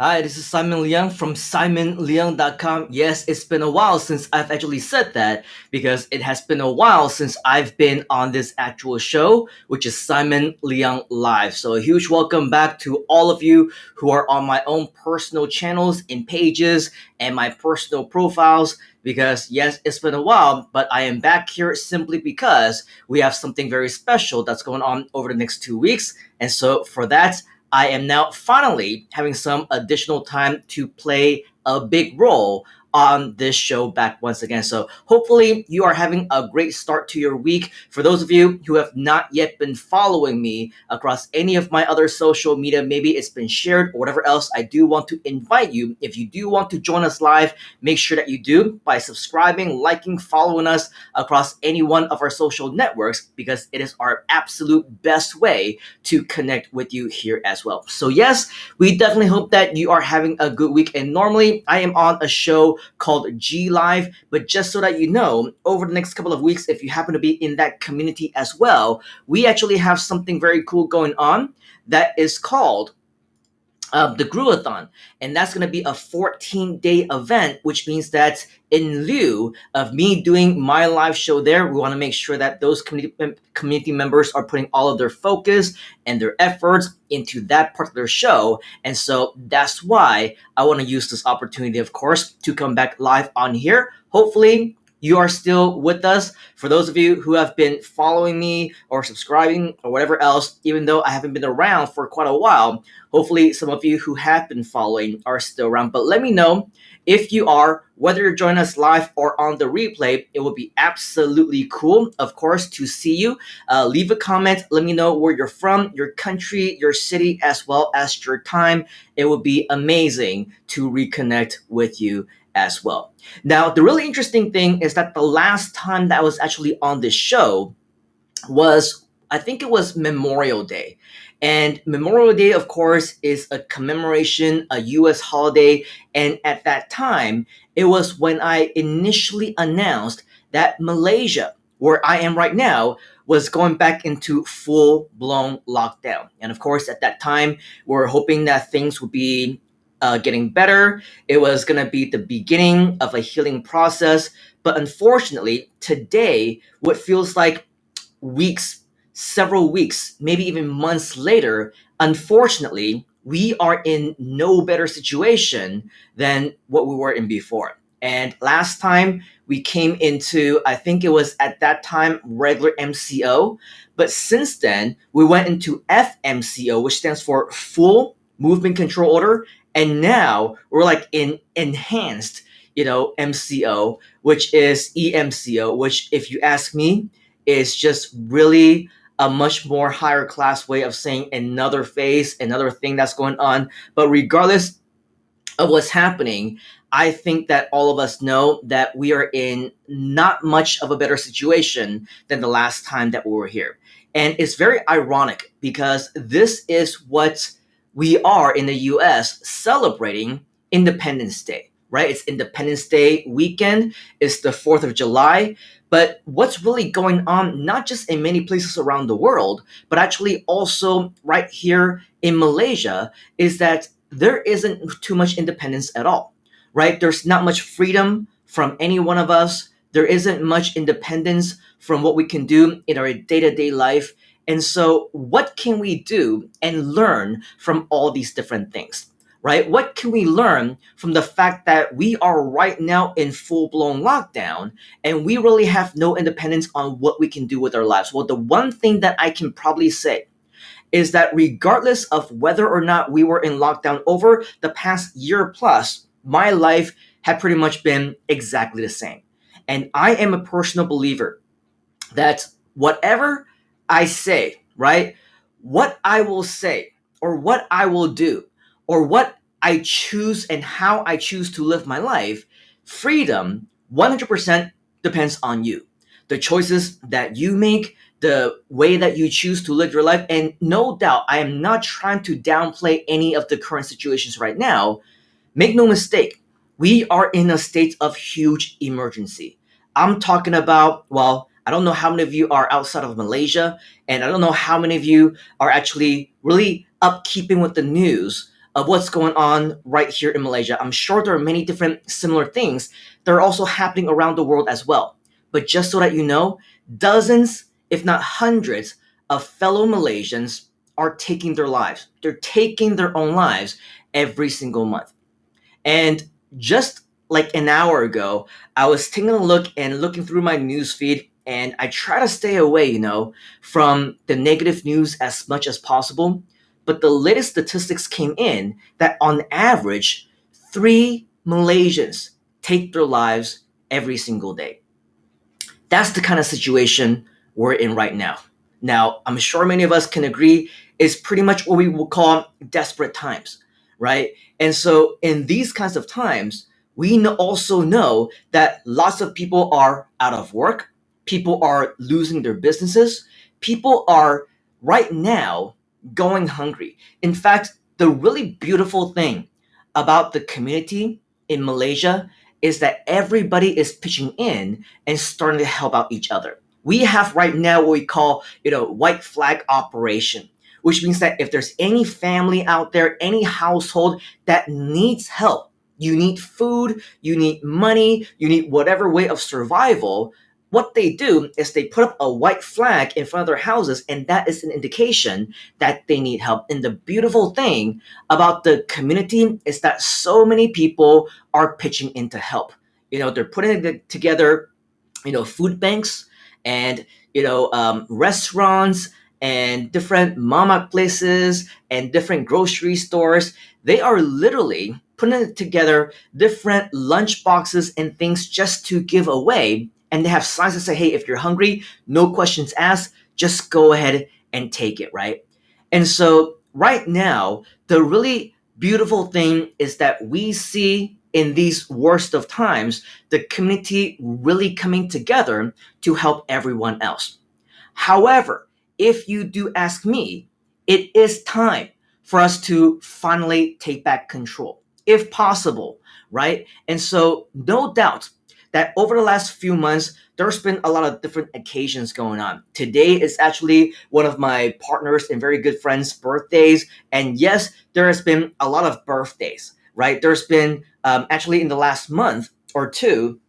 Hi, this is Simon Leung from simonleung.com. Yes, it's been a while since I've actually said that because it has been a while since I've been on this actual show, which is Simon Leung Live. So a huge welcome back to all of you who are on my own personal channels and pages and my personal profiles. Because yes, it's been a while, but I am back here simply because we have something very special that's going on over the next 2 weeks. And so for that, I am now finally having some additional time to play a big role on this show back once again. So hopefully you are having a great start to your week. For those of you who have not yet been following me across any of my other social media, maybe it's been shared or whatever else, I do want to invite you. If you do want to join us live, make sure that you do by subscribing, liking, following us across any one of our social networks because it is our absolute best way to connect with you here as well. So yes, we definitely hope that you are having a good week. And normally I am on a show called G Live, but just so that you know, over the next couple of weeks, if you happen to be in that community as well, we actually have something very cool going on that is called the Gruathon, and that's going to be a 14-day event, which means that in lieu of me doing my live show there, we want to make sure that those community members are putting all of their focus and their efforts into that particular show. And so that's why I want to use this opportunity, of course, to come back live on here. Hopefully you are still with us. For those of you who have been following me or subscribing or whatever else, even though I haven't been around for quite a while, hopefully some of you who have been following are still around. But let me know if you are, whether you're joining us live or on the replay. It would be absolutely cool, of course, to see you. Leave a comment. Let me know where you're from, your country, your city, as well as your time. It would be amazing to reconnect with you as well. Now, the really interesting thing is that the last time that I was actually on this show was, I think it was Memorial Day. And Memorial Day, of course, is a commemoration, a US holiday. And at that time, it was when I initially announced that Malaysia, where I am right now, was going back into full blown lockdown. And of course, at that time, we were hoping that things would be getting better. It was going to be the beginning of a healing process. But unfortunately, today, what feels like weeks, several weeks, maybe even months later, unfortunately, we are in no better situation than what we were in before. And last time we came into, I think it was at that time, regular MCO. But since then, we went into FMCO, which stands for Full Movement Control Order. And now we're like in enhanced, MCO, which is EMCO, which, if you ask me, is just really a much more higher class way of saying another phase, another thing that's going on. But regardless of what's happening, I think that all of us know that we are in not much of a better situation than the last time that we were here. And it's very ironic because this is what we are in the US celebrating Independence Day, right? It's Independence Day weekend, it's the 4th of July. But what's really going on, not just in many places around the world, but actually also right here in Malaysia, is that there isn't too much independence at all, right? There's not much freedom from any one of us. There isn't much independence from what we can do in our day to day life. And so, what can we do and learn from all these different things? Right? What can we learn from the fact that we are right now in full blown lockdown and we really have no independence on what we can do with our lives? Well, the one thing that I can probably say is that regardless of whether or not we were in lockdown over the past year plus, my life had pretty much been exactly the same. And I am a personal believer that whatever I say, right, what I will say or what I will do or what I choose and how I choose to live my life, freedom 100% depends on you. The choices that you make, the way that you choose to live your life. And no doubt, I am not trying to downplay any of the current situations right now. Make no mistake, we are in a state of huge emergency. I'm talking about, well, I don't know how many of you are outside of Malaysia, and I don't know how many of you are actually really up keeping with the news of what's going on right here in Malaysia. I'm sure there are many different similar things that are also happening around the world as well. But just so that you know, dozens, if not hundreds, of fellow Malaysians are taking their lives. They're taking their own lives every single month. And just like an hour ago, I was taking a look and looking through my news feed, and I try to stay away, from the negative news as much as possible. But the latest statistics came in that on average, 3 Malaysians take their lives every single day. That's the kind of situation we're in right now. Now, I'm sure many of us can agree is pretty much what we would call desperate times, right? And so, in these kinds of times, we also know that lots of people are out of work, people are losing their businesses, people are right now going hungry. In fact, the really beautiful thing about the community in Malaysia is that everybody is pitching in and starting to help out each other. We have right now what we call, white flag operation, which means that if there's any family out there, any household that needs help, you need food, you need money, you need whatever way of survival, what they do is they put up a white flag in front of their houses, and that is an indication that they need help. And the beautiful thing about the community is that so many people are pitching in to help. They're putting together, food banks and, restaurants and different mama places and different grocery stores. They are literally putting together different lunch boxes and things just to give away. And they have signs that say, hey, if you're hungry, no questions asked, just go ahead and take it, right? And so right now, the really beautiful thing is that we see in these worst of times, the community really coming together to help everyone else. However, if you do ask me, it is time for us to finally take back control, if possible, right? And so, no doubt that over the last few months, there's been a lot of different occasions going on. Today is actually one of my partners and very good friends' birthdays. And yes, there has been a lot of birthdays, right? There's been actually in the last month or two,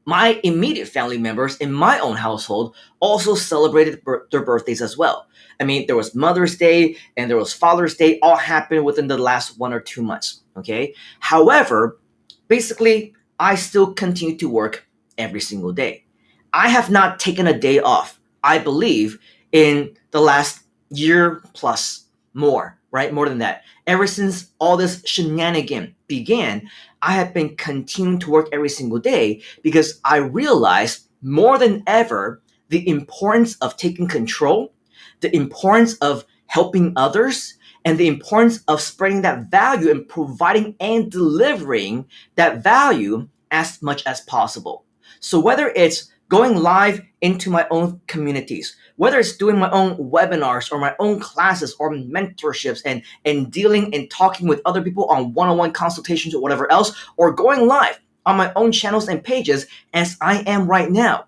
my immediate family members in my own household also celebrated their birthdays as well. I mean, there was Mother's Day and there was Father's Day, all happened within the last 1 or 2 months. Okay. However, basically, I still continue to work every single day. I have not taken a day off, I believe, in the last year plus more, right? More than that. Ever since all this shenanigan began, I have been continuing to work every single day because I realized more than ever the importance of taking control, the importance of helping others, and the importance of spreading that value and providing and delivering that value as much as possible. So whether it's going live into my own communities, whether it's doing my own webinars or my own classes or mentorships and dealing and talking with other people on one-on-one consultations or whatever else, or going live on my own channels and pages as I am right now,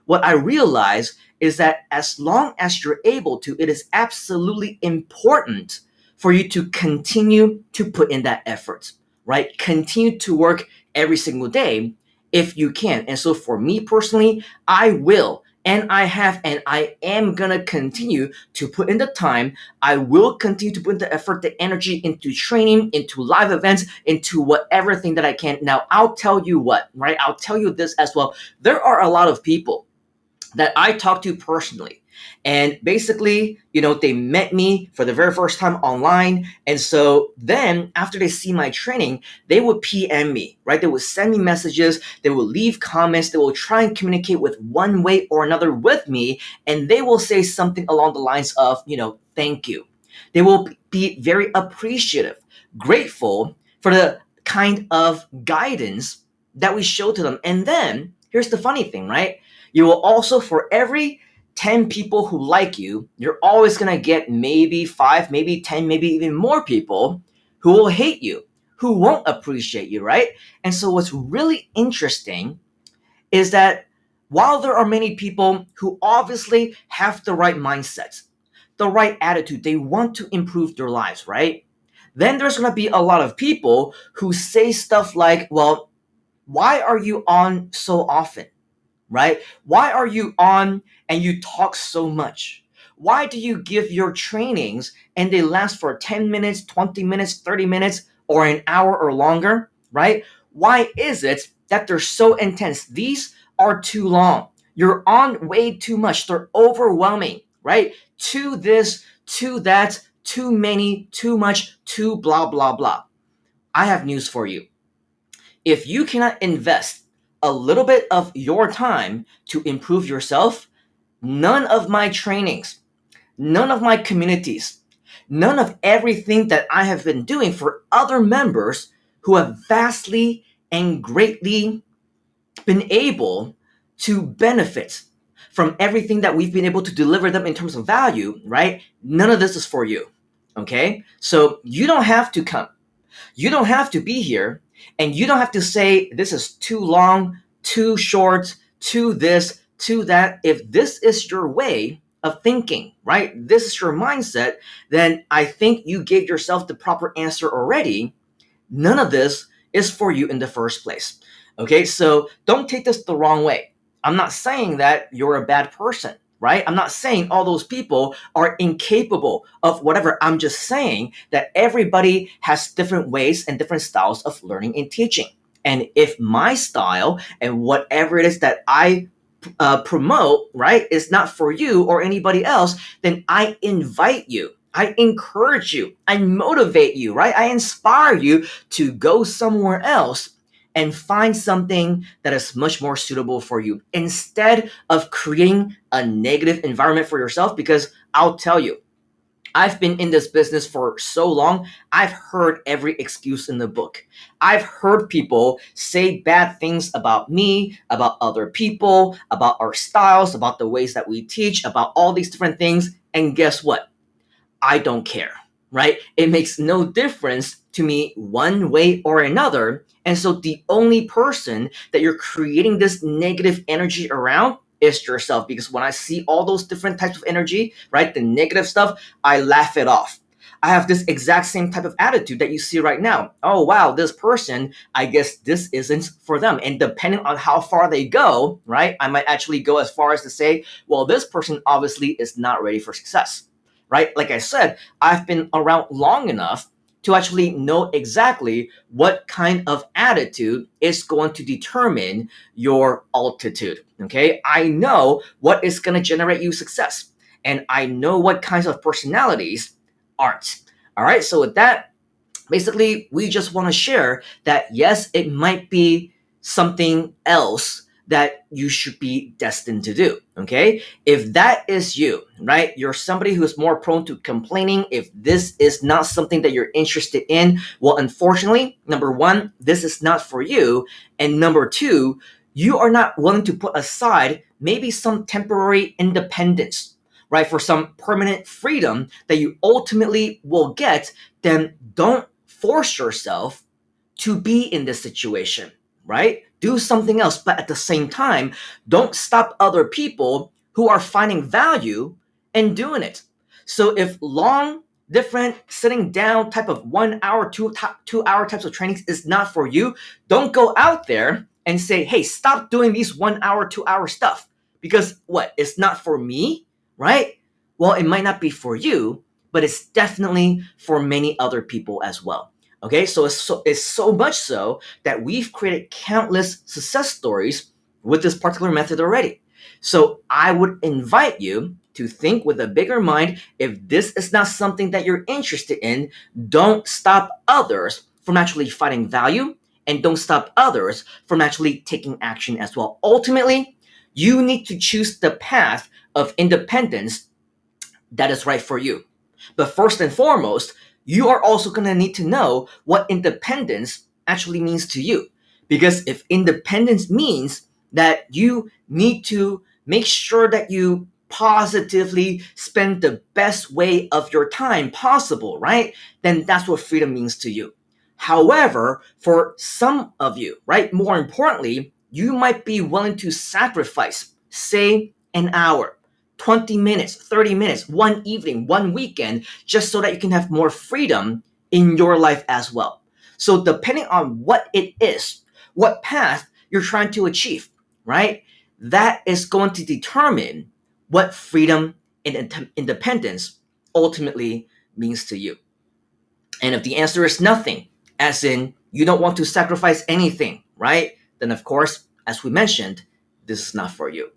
what I realize is that as long as you're able to, it is absolutely important for you to continue to put in that effort, right? Continue to work every single day if you can. And so for me personally, I will and I have and I am gonna continue to put in the time. I will continue to put in the effort, the energy into training, into live events, into whatever thing that I can. Now, I'll tell you what, right? I'll tell you this as well. There are a lot of people that I talked to personally. And basically, they met me for the very first time online. And so then after they see my training, they would PM me, right? They would send me messages, they will leave comments, they will try and communicate with one way or another with me. And they will say something along the lines of, thank you. They will be very appreciative, grateful for the kind of guidance that we show to them. And then here's the funny thing, right? You will also, for every 10 people who like you, you're always going to get maybe 5, maybe 10, maybe even more people who will hate you, who won't appreciate you, right? And so what's really interesting is that while there are many people who obviously have the right mindset, the right attitude, they want to improve their lives, right? then there's going to be a lot of people who say stuff like, well, why are you on so often? Right? Why are you on and you talk so much? Why do you give your trainings and they last for 10 minutes, 20 minutes, 30 minutes, or an hour or longer? Right? Why is it that they're so intense? These are too long. You're on way too much. They're overwhelming, right? To this, to that, too many, too much, too blah, blah, blah. I have news for you. If you cannot invest a little bit of your time to improve yourself, none of my trainings, none of my communities, none of everything that I have been doing for other members who have vastly and greatly been able to benefit from everything that we've been able to deliver them in terms of value, right? None of this is for you. Okay? So you don't have to come. You don't have to be here, and you don't have to say this is too long, too short, too this, too that. If this is your way of thinking, right? This is your mindset, then I think you gave yourself the proper answer already. None of this is for you in the first place. Okay, so don't take this the wrong way. I'm not saying that you're a bad person, right? I'm not saying all those people are incapable of whatever. I'm just saying that everybody has different ways and different styles of learning and teaching. And if my style and whatever it is that I promote, right, is not for you or anybody else, then I invite you. I encourage you. I motivate you, right? I inspire you to go somewhere else and find something that is much more suitable for you instead of creating a negative environment for yourself. Because I'll tell you, I've been in this business for so long, I've heard every excuse in the book. I've heard people say bad things about me, about other people, about our styles, about the ways that we teach, about all these different things. And guess what? I don't care, right? It makes no difference to me one way or another. And so the only person that you're creating this negative energy around is yourself. Because when I see all those different types of energy, right, the negative stuff, I laugh it off. I have this exact same type of attitude that you see right now. Oh, wow, this person, I guess this isn't for them. And depending on how far they go, right, I might actually go as far as to say, well, this person obviously is not ready for success. Right? Like I said, I've been around long enough to actually know exactly what kind of attitude is going to determine your altitude. Okay? I know what is going to generate you success, and I know what kinds of personalities aren't. All right? So with that, basically, we just want to share that yes, it might be something else that you should be destined to do. Okay. If that is you, right, you're somebody who is more prone to complaining. If this is not something that you're interested in, well, unfortunately, number one, this is not for you. And number two, you are not willing to put aside maybe some temporary independence, right, for some permanent freedom that you ultimately will get. Then don't force yourself to be in this situation, right? Do something else, but at the same time, don't stop other people who are finding value in doing it. So if long, different, sitting down type of 1 hour, 2 hour types of trainings is not for you, don't go out there and say, hey, stop doing these 1 hour, 2 hour stuff. Because what? It's not for me, right? Well, it might not be for you, but it's definitely for many other people as well. Okay, so it's so much so that we've created countless success stories with this particular method already. So I would invite you to think with a bigger mind. If this is not something that you're interested in, don't stop others from actually finding value, and don't stop others from actually taking action as well. Ultimately, you need to choose the path of independence that is right for you. But first and foremost, you are also going to need to know what independence actually means to you. Because if independence means that you need to make sure that you positively spend the best way of your time possible, right? Then that's what freedom means to you. However, for some of you, right, more importantly, you might be willing to sacrifice, say, an hour, 20 minutes, 30 minutes, one evening, one weekend, just so that you can have more freedom in your life as well. So depending on what it is, what path you're trying to achieve, right? That is going to determine what freedom and independence ultimately means to you. And if the answer is nothing, as in you don't want to sacrifice anything, right? Then, of course, as we mentioned, this is not for you.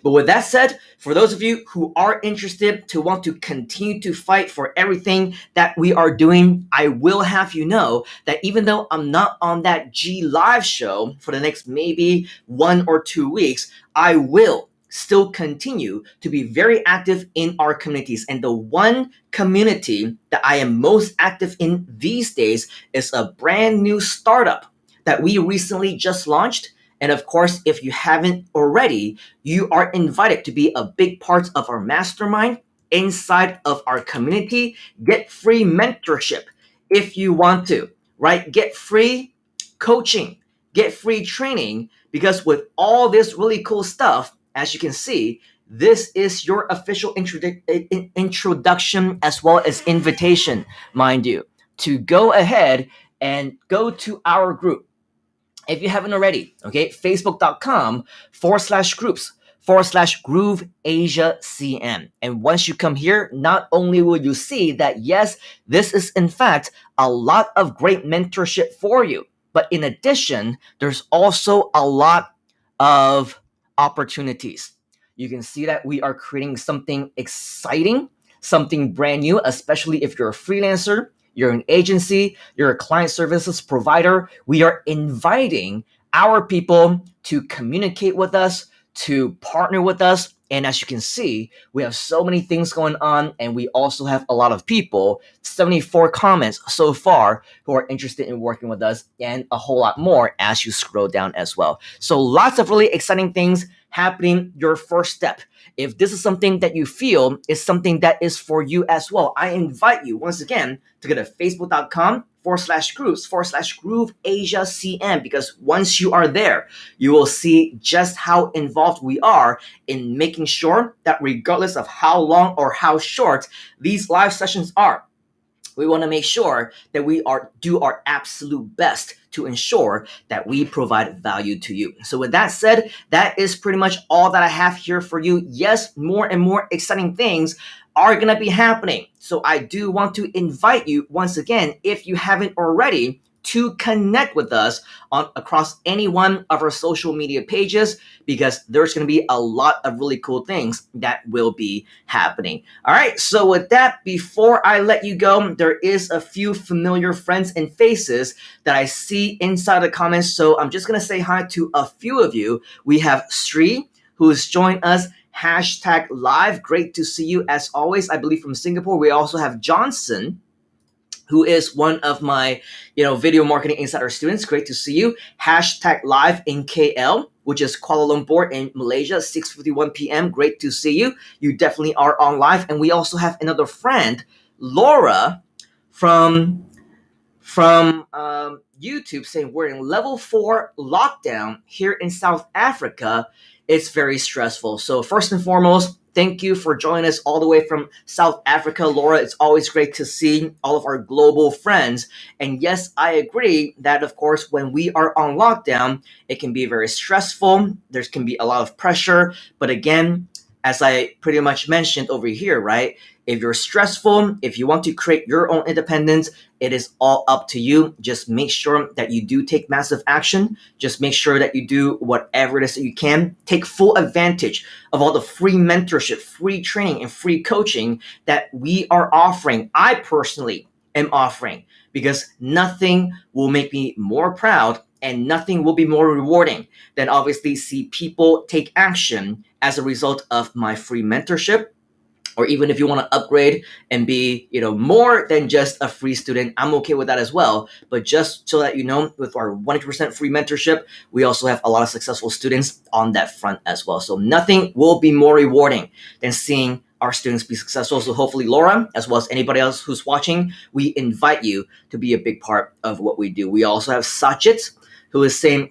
But with that said, for those of you who are interested to want to continue to fight for everything that we are doing, I will have you know that even though I'm not on that G Live show for the next maybe 1 or 2 weeks, I will still continue to be very active in our communities. And the one community that I am most active in these days is a brand new startup that we recently just launched. And of course, if you haven't already, you are invited to be a big part of our mastermind inside of our community. Get free mentorship if you want to, right? Get free coaching, get free training, because with all this really cool stuff, as you can see, this is your official introduction as well as invitation, mind you, to go ahead and go to our group. If you haven't already, okay, facebook.com/groups/Groove Asia CM. And once you come here, not only will you see that, yes, this is in fact a lot of great mentorship for you, but in addition, there's also a lot of opportunities. You can see that we are creating something exciting, something brand new, especially if you're a freelancer, you're an agency, you're a client services provider. We are inviting our people to communicate with us, to partner with us. And as you can see, we have so many things going on, and we also have a lot of people, 74 comments so far, who are interested in working with us, and a whole lot more as you scroll down as well. So lots of really exciting things happening. Your first step, if this is something that you feel is something that is for you as well, I invite you once again to go to facebook.com/groups/Groove Asia CM, because once you are there, you will see just how involved we are in making sure that regardless of how long or how short these live sessions are, we want to make sure that we do our absolute best to ensure that we provide value to you. So with that said, that is pretty much all that I have here for you. Yes, more and more exciting things are going to be happening. So I do want to invite you once again, if you haven't already, to connect with us on across any one of our social media pages, because there's going to be a lot of really cool things that will be happening. All right, so with that, before I let you go, there is a few familiar friends and faces that I see inside the comments, so I'm just going to say hi to a few of you. We have Sri, who's joined us #live. Great to see you as always, I believe from Singapore. We also have Johnson, who is one of my, video marketing insider students. Great to see you. #live in KL, which is Kuala Lumpur in Malaysia, 6:51 p.m. Great to see you. You definitely are on live. And we also have another friend, Laura, from YouTube, saying we're in level 4 lockdown here in South Africa. It's very stressful. So first and foremost, thank you for joining us all the way from South Africa, Laura. It's always great to see all of our global friends. And yes, I agree that, of course, when we are on lockdown, it can be very stressful. There can be a lot of pressure. But again, as I pretty much mentioned over here, right? If you're stressful, if you want to create your own independence, it is all up to you. Just make sure that you do take massive action. Just make sure that you do whatever it is that you can. Take full advantage of all the free mentorship, free training, and free coaching that we are offering. I personally am offering, because nothing will make me more proud and nothing will be more rewarding than obviously see people take action as a result of my free mentorship. Or even if you want to upgrade and be, more than just a free student, I'm okay with that as well. But just so that you know, with our 100% free mentorship, we also have a lot of successful students on that front as well. So nothing will be more rewarding than seeing our students be successful. So hopefully, Laura, as well as anybody else who's watching, we invite you to be a big part of what we do. We also have Sajit, who is saying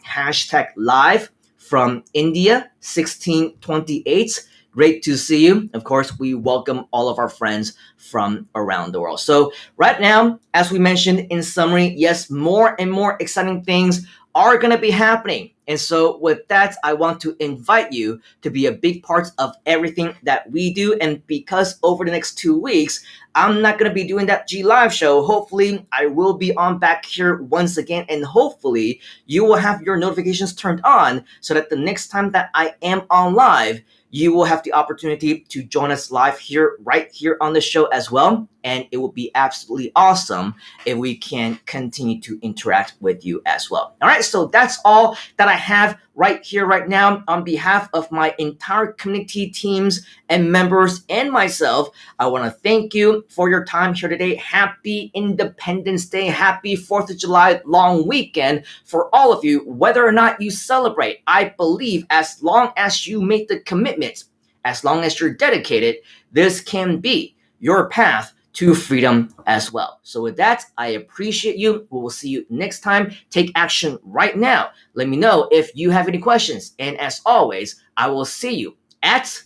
#live from India, 1628. Great to see you. Of course, we welcome all of our friends from around the world. So, right now, as we mentioned in summary, yes, more and more exciting things are going to be happening. And so, with that, I want to invite you to be a big part of everything that we do. And because over the next 2 weeks, I'm not going to be doing that G Live show. Hopefully, I will be on back here once again. And hopefully, you will have your notifications turned on so that the next time that I am on live, you will have the opportunity to join us live here, right here on the show as well. And it will be absolutely awesome if we can continue to interact with you as well. All right, so that's all that I have right here, right now. On behalf of my entire community teams and members and myself, I want to thank you for your time here today. Happy Independence Day. Happy 4th of July long weekend for all of you, whether or not you celebrate. I believe as long as you make the commitment, as long as you're dedicated, this can be your path to freedom as well. So with that, I appreciate you. We will see you next time. Take action right now. Let me know if you have any questions. And as always, I will see you at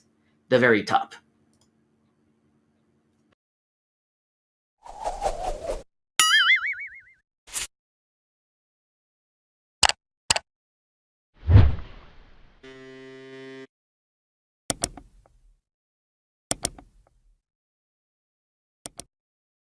the very top.